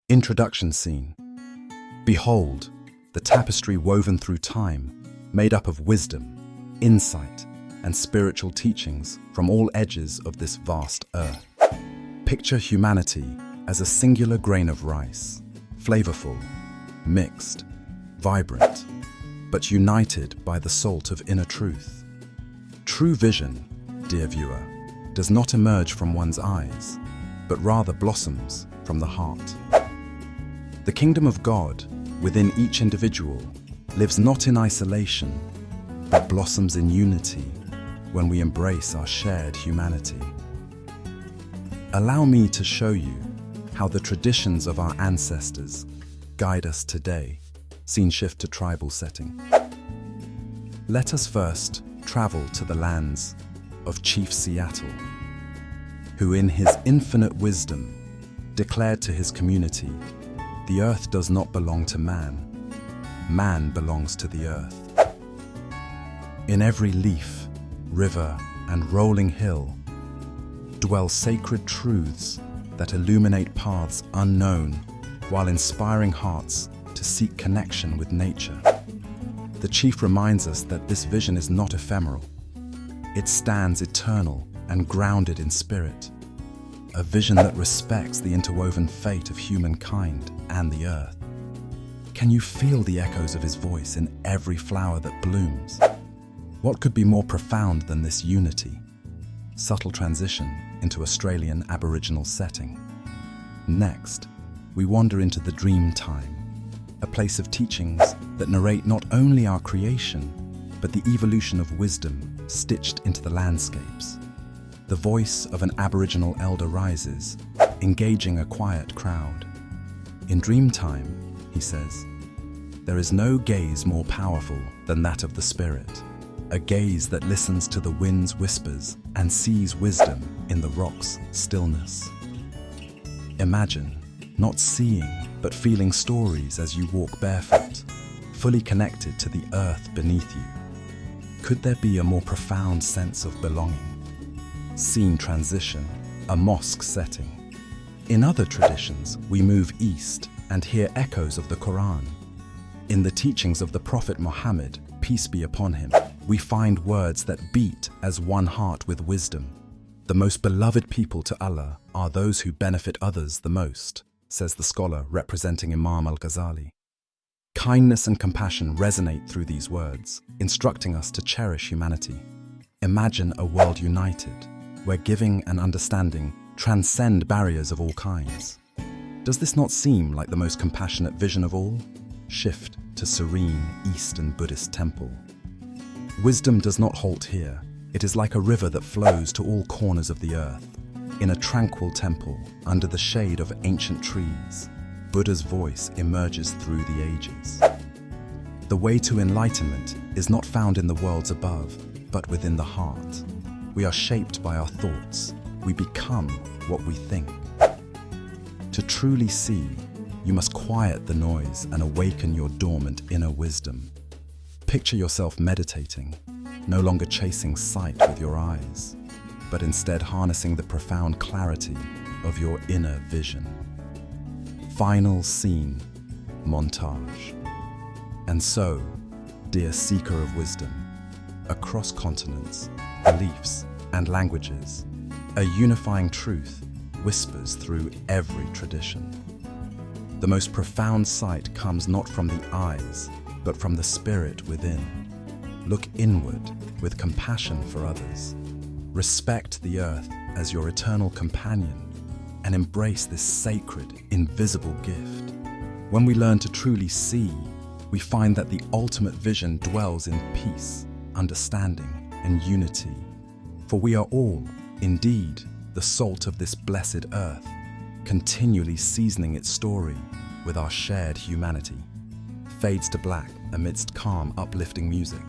Introduction scene. Behold, the tapestry woven through time, made up of wisdom, insight, and spiritual teachings from all edges of this vast earth. Picture humanity as a singular grain of rice, flavorful, mixed, vibrant, but united by the salt of inner truth. True vision, dear viewer, does not emerge from one's eyes, but rather blossoms from the heart. The kingdom of God within each individual lives not in isolation, but blossoms in unity when we embrace our shared humanity. Allow me to show you how the traditions of our ancestors guide us today. Scene shift to tribal setting. Let us first travel to the lands of Chief Seattle, who in his infinite wisdom declared to his community, "The earth does not belong to man, man belongs to the earth." In every leaf, river, and rolling hill dwell sacred truths that illuminate paths unknown while inspiring hearts to seek connection with nature. The chief reminds us that this vision is not ephemeral. It stands eternal and grounded in spirit, a vision that respects the interwoven fate of humankind and the earth. Can you feel the echoes of his voice in every flower that blooms? What could be more profound than this unity? Subtle transition into Australian Aboriginal setting. Next, we wander into the dream time, a place of teachings that narrate not only our creation, but the evolution of wisdom stitched into the landscapes. The voice of an Aboriginal elder rises, engaging a quiet crowd. In dream time, he says, there is no gaze more powerful than that of the spirit, a gaze that listens to the wind's whispers and sees wisdom in the rock's stillness. Imagine not seeing but feeling stories as you walk barefoot, fully connected to the earth beneath you. Could there be a more profound sense of belonging? Scene transition, a mosque setting. In other traditions, we move east and hear echoes of the Quran. In the teachings of the Prophet Muhammad, peace be upon him, we find words that beat as one heart with wisdom. The most beloved people to Allah are those who benefit others the most, says the scholar representing Imam al-Ghazali. Kindness and compassion resonate through these words, instructing us to cherish humanity. Imagine a world united, where giving and understanding transcend barriers of all kinds. Does this not seem like the most compassionate vision of all? Shift to serene Eastern Buddhist temple. Wisdom does not halt here. It is like a river that flows to all corners of the earth. In a tranquil temple, under the shade of ancient trees, Buddha's voice emerges through the ages. The way to enlightenment is not found in the worlds above, but within the heart. We are shaped by our thoughts. We become what we think. To truly see, you must quiet the noise and awaken your dormant inner wisdom. Picture yourself meditating, no longer chasing sight with your eyes, but instead harnessing the profound clarity of your inner vision. Final scene, montage. And so, dear seeker of wisdom, across continents, beliefs, and languages, a unifying truth whispers through every tradition. The most profound sight comes not from the eyes, but from the spirit within. Look inward with compassion for others. Respect the earth as your eternal companion and embrace this sacred, invisible gift. When we learn to truly see, we find that the ultimate vision dwells in peace, understanding, and unity. For we are all, indeed, the salt of this blessed earth, continually seasoning its story with our shared humanity. Fades to black amidst calm, uplifting music.